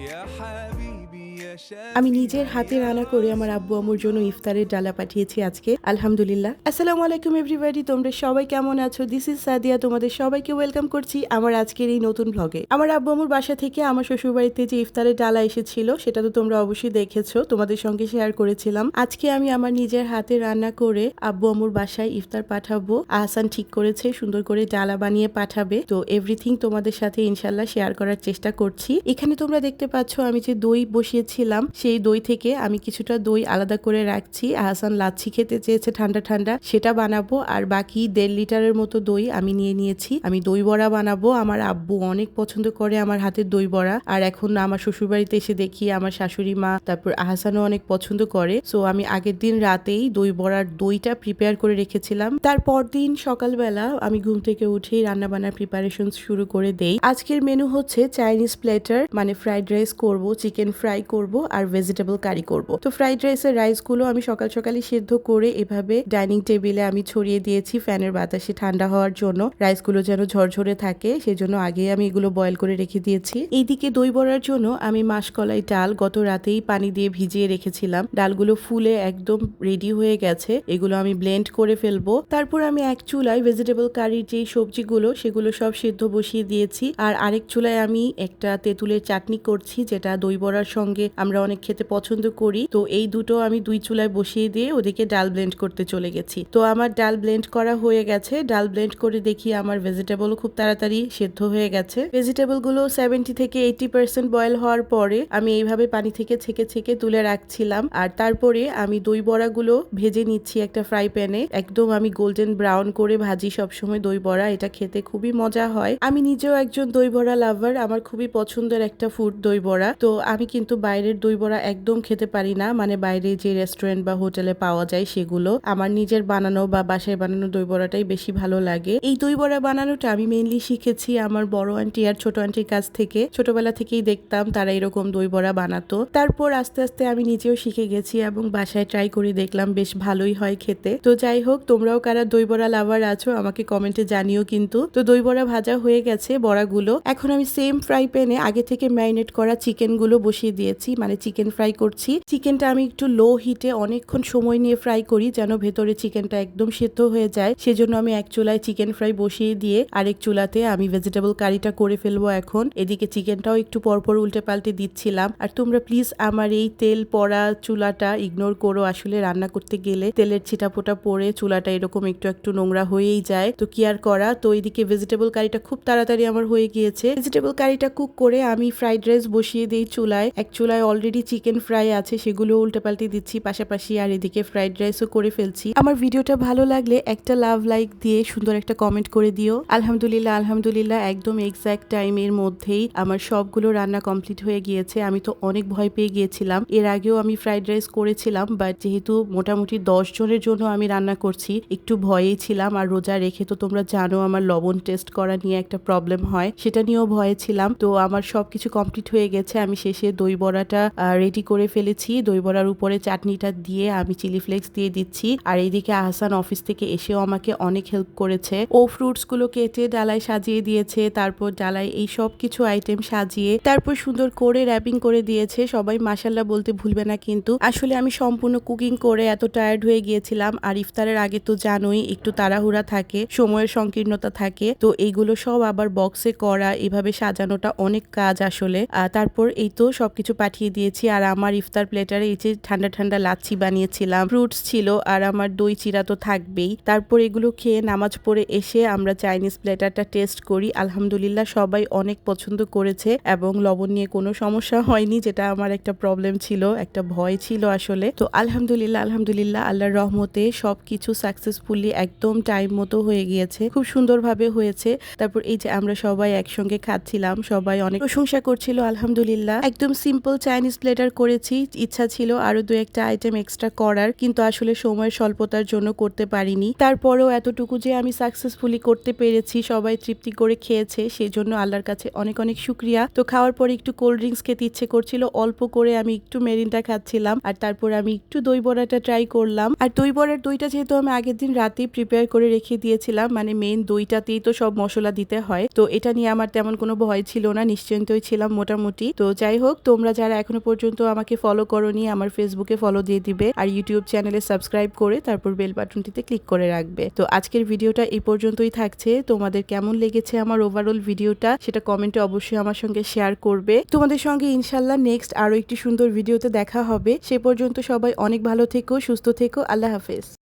يا حبيبي يا আমি شافي নিজের হাতে রান্না করে আমার আব্বু আম্মুর জন্য ইফতারের ডালা পাঠিয়েছি আজকে, আলহামদুলিল্লাহ। আসসালামু আলাইকুম এভরিবডি, তোমরা সবাই কেমন আছো? দিস ইজ সাদিয়া, তোমাদের সবাইকে ওয়েলকাম করছি আমার আজকের এই নতুন ব্লগে। আমার আব্বু আম্মুর বাসা থেকে আমার শ্বশুরবাড়িতে যে ইফতারের ডালা এসেছিল সেটা তো তোমরা অবশ্যই দেখেছো, তোমাদের সঙ্গে শেয়ার করেছিলাম। আজকে আমি আমার নিজের হাতে রান্না করে আব্বু আম্মুর বাসায় ইফতার পাঠাবো। আহসান ঠিক করেছে সুন্দর করে ডালা বানিয়ে পাঠাবে, তো এভরিথিং তোমাদের সাথে ইনশাল্লাহ শেয়ার করার চেষ্টা করছি। এখানে তোমরা দেখতে পাচ্ছ আমি যে দই বসিয়েছিলাম, সেই দই থেকে আমি কিছুটা দই আলাদা করে রাখছি। আহসান লাচ্ছি খেতে চেয়েছে ঠান্ডা ঠান্ডা, সেটা বানাবো। আর বাকি 1.5 লিটারের মতো দই আমি নিয়ে নিয়েছি, আমি দই বড়া বানাবো। আমার আব্বু অনেক পছন্দ করে আমার হাতের দই বড়া, আর এখন আমার শ্বশুরবাড়িতে এসে দেখি আমার শাশুড়ি মা তারপর আহসানও অনেক পছন্দ করে। সো আমি আগের দিন রাতেই দই বড়ার দইটা প্রিপেয়ার করে রেখেছিলাম। তারপর দিন সকালবেলা আমি ঘুম থেকে উঠেই রান্না বান্নার প্রিপারেশন শুরু করে দেই। আজকের মেনু হচ্ছে চাইনিজ প্লেটার, মানে ফ্রাইড রাইস করব, চিকেন ফ্রাই করব আর ভেজিটেবল কারি করব। তো ফ্রাইড রাইসের রাইসগুলো আমি সকাল সকালই সিদ্ধ করে এভাবে ডাইনিং টেবিলে আমি ছড়িয়ে দিয়েছি ফ্যানের বাতাসে ঠান্ডা হওয়ার জন্য, রাইসগুলো যেন ঝরঝরে থাকে সেজন্য আগে আমি এগুলো বয়েল করে রেখে দিয়েছি। এইদিকে দই বড়ার জন্য আমি মাসকলাই ডাল গত রাতেই পানি দিয়ে ভিজিয়ে রেখেছিলাম, ডালগুলো ফুলে একদম রেডি হয়ে গেছে, এগুলো আমি ব্লেন্ড করে ফেলবো। তারপর আমি এক চুলায় ভেজিটেবল কারির যেই সবজিগুলো সেগুলো সব সিদ্ধ বসিয়ে দিয়েছি, আর আরেক চুলায় আমি একটা তেঁতুলের চাটনি করছি যেটা দই বড়ার সঙ্গে আমরা অনেক খেতে পছন্দ করি। তো এই দুটো আমি 2 চুলায় বসিয়ে দিয়ে ওদিকে ডাল ব্লেন্ড করতে চলে গেছি। তো আমার ডাল ব্লেন্ড করা হয়ে গেছে, ডাল ব্লেন্ড করে দেখি আমার ভেজিটেবল খুব তাড়াতাড়ি সেদ্ধ হয়ে গেছে। ভেজিটেবল গুলো 70 থেকে 80% বয়েল হওয়ার পরে আমি এইভাবে পানি থেকে ছেঁকে ছেঁকে তুলে রাখছিলাম, আর তারপরে আমি দই বড়াগুলো ভেজে নিচ্ছি একটা ফ্রাই প্যানে। একদম আমি গোল্ডেন ব্রাউন করে ভাজি সবসময় দই বড়া, এটা খেতে খুবই মজা হয়। আমি নিজেও একজন দই বড়া লাভার, আমার খুবই পছন্দের একটা ফুড দই বড়া। তো আমি কিন্তু বাইরের দই বড়া একদম খেতে পারি না, মানে বাইরে যে রেস্টুরেন্ট বা হোটেলে পাওয়া যায় সেগুলো। আমার নিজের বানানো বা বাসায় বানানো দই বড়াটাই বেশি ভালো লাগে। এই দই বড়া বানানোটা আমি মেইনলি শিখেছি আমার বড় আন্টি আর ছোট আন্টির কাছ থেকে। ছোটবেলা থেকেই দেখতাম তারা এরকম দই বড়া বানাতো, তারপর আস্তে আস্তে আমি নিজেও শিখে গেছি এবং বাসায় ট্রাই করে দেখলাম বেশ ভালোই হয় খেতে। তো যাই হোক, তোমরাও কারা দই বড়া লাভার আছো আমাকে কমেন্টে জানিও কিন্তু। তো দই বড়া ভাজা হয়ে গেছে বড়াগুলো, এখন আমি সেম ফ্রাই প্যানে আগে থেকে ম্যারিনেট করা চিকেন গুলো বসিয়ে দিয়েছি, মানে চিকেন ফ্রাই করছি। চিকেনটা আমি একটু লো হিটে অনেকক্ষণ সময় নিয়ে ফ্রাই করি যেন ভেতরে চিকেনটা একদম সেদ্ধ হয়ে যায়, সেজন্য আমি এক চুলায় চিকেন ফ্রাই বসিয়ে দিয়ে আরেক চুলাতে আমি ভেজিটেবল কারিটা করে ফেলবো এখন। এদিকে চিকেনটাও একটু পরপর উল্টে পাল্টে দিচ্ছিলাম। আর তোমরা প্লিজ আমার এই তেল পড়া চুলাটা ইগনোর করো, আসলে রান্না করতে গেলে তেলের ছিটাফোটা পড়ে চুলাটা এরকম একটু একটু নোংরা হয়েই যায়, তো কি আর করা। তো এইদিকে ভেজিটেবল কারিটা খুব তাড়াতাড়ি আমার হয়ে গিয়েছে। ভেজিটেবল কারিটা কুক করে আমি ফ্রাইড রাইস বসিয়ে দিই চুলায়। এক চুলায় অলরেডি চিকেন ফ্রাই আছে, সেগুলো উল্টে পাল্টে দিচ্ছি পাশাপাশি, আর এদিকে ফ্রাইড রাইসও করে ফেলছি। আমার ভিডিওটা ভালো লাগলে একটা লাভ লাইক দিয়ে সুন্দর একটা কমেন্ট করে দিও। আলহামদুলিল্লাহ আলহামদুলিল্লাহ, একদম এক্সাক্ট টাইমের মধ্যেই আমার সবগুলো রান্না কমপ্লিট হয়ে গিয়েছে। আমি তো অনেক ভয় পেয়ে গিয়েছিলাম, এর আগেও আমি ফ্রাইড রাইস করেছিলাম, বাট যেহেতু মোটামুটি 10 জনের জন্য আমি রান্না করছি একটু ভয়েই ছিলাম। আর রোজা রেখে তো তোমরা জানো আমার লবণ টেস্ট করা নিয়ে একটা প্রবলেম হয়, সেটা নিয়েও ভয়ে ছিলাম। তো আমার সবকিছু কমপ্লিট হয়ে গেছে, আমি শেষে দই বড়াটা রেডি করে ফেলেছি। দই বড়ার উপরে চাটনিটা দিয়ে আমি চিলি ফ্লেক্স দিয়ে দিচ্ছি। আর এইদিকে আহসান অফিস থেকে এসেও আমাকে অনেক হেল্প করেছে, ও ফ্রুটস গুলো কেটে ডালায় সাজিয়ে দিয়েছে, তারপর ডালায় এই সব কিছু আইটেম সাজিয়ে তারপর সুন্দর করে র্যাপিং করে দিয়েছে। সবাই মাশাল্লাহ বলতে ভুলবে না কিন্তু, আসলে আমি সম্পূর্ণ কুকিং করে এত টায়ার্ড হয়ে গিয়েছিলাম। আর ইফতারের আগে তো জানোই একটু তাড়াহুড়া থাকে, সময়ের সংকীর্ণতা থাকে, তো এইগুলো সব আবার বক্সে করা এভাবে সাজানোটা অনেক কাজ আসলে। তারপর এই তো সবকিছু পাঠিয়ে দিয়েছি। আর আমার ইফতার প্লেটারে এই যে ঠান্ডা ঠান্ডা লাচ্ছি বানিয়েছিলাম, ফ্রুটস ছিল, আর আমার দই চিরা তো থাকবেই। তারপর এগুলো খেয়ে নামাজ পড়ে এসে আমরা চাইনিজ প্লেটারটা টেস্ট করি। আলহামদুলিল্লাহ সবাই অনেক পছন্দ করেছে এবং লবণ নিয়ে কোনো সমস্যা হয়নি, যেটা আমার একটা প্রবলেম ছিল, একটা ভয় ছিল আসলে। তো আলহামদুলিল্লাহ আলহামদুলিল্লাহ আল্লাহর রহমতে সবকিছু সাকসেসফুলি একদম টাইম মতো হয়ে গিয়েছে, খুব সুন্দরভাবে হয়েছে। তারপর এই যে আমরা সবাই একসঙ্গে খাচ্ছিলাম, সবাই অনেক প্রশংসা করছিল আলহামদুলিল্লাহ। একদম সিম্পল চাইনিজ প্লেটার করেছি, ইচ্ছা ছিল আরো 2-1টা আইটেম এক্সট্রা করার, কিন্তু আসলে সময়ের স্বল্পতার জন্য করতে পারিনি। তারপরেও এতটুকু যে আমি সাকসেসফুলি করতে পেরেছি, সবাই তৃপ্তি করে খেয়েছে, সেই জন্য আল্লাহর কাছে অনেক অনেক শুকরিয়া। তো খাওয়ার পরে একটু কোল্ড ড্রিঙ্কস খেতে ইচ্ছে করছিল, অল্প করে আমি একটু মেরিনটা খাচ্ছিলাম, আর তারপর আমি একটু দই বড়াটা ট্রাই করলাম। আর দই বড়ার দইটা যেহেতু আমি আগের দিন রাতেই প্রিপেয়ার করে রেখে দিয়েছিলাম, মানে মেইন দইটাতেই তো সব মশলা দিতে হয়, তো এটা নিয়ে আমার তেমন কোনো ভয় ছিল না, নিশ্চিন্তই ছিলাম মোটামুটি মোটামুটি। তো যাই হোক, তোমরা যারা এখনো পর্যন্ত আমাকে ফলো করোনি আমার ফেসবুকে ফলো দিয়ে দিবে, আর ইউটিউব চ্যানেলে সাবস্ক্রাইব করে তারপর বেল বাটনটিতে ক্লিক করে রাখবে। তো আজকের ভিডিওটা এই পর্যন্তই থাকছে। তোমাদের কেমন লেগেছে আমার ওভারঅল ভিডিওটা সেটা কমেন্টে অবশ্যই আমার সঙ্গে শেয়ার করবে। তোমাদের সঙ্গে ইনশাল্লাহ নেক্সট আরো একটি সুন্দর ভিডিওতে দেখা হবে। সে পর্যন্ত সবাই অনেক ভালো থেকো, সুস্থ থেকো। আল্লাহ হাফেজ।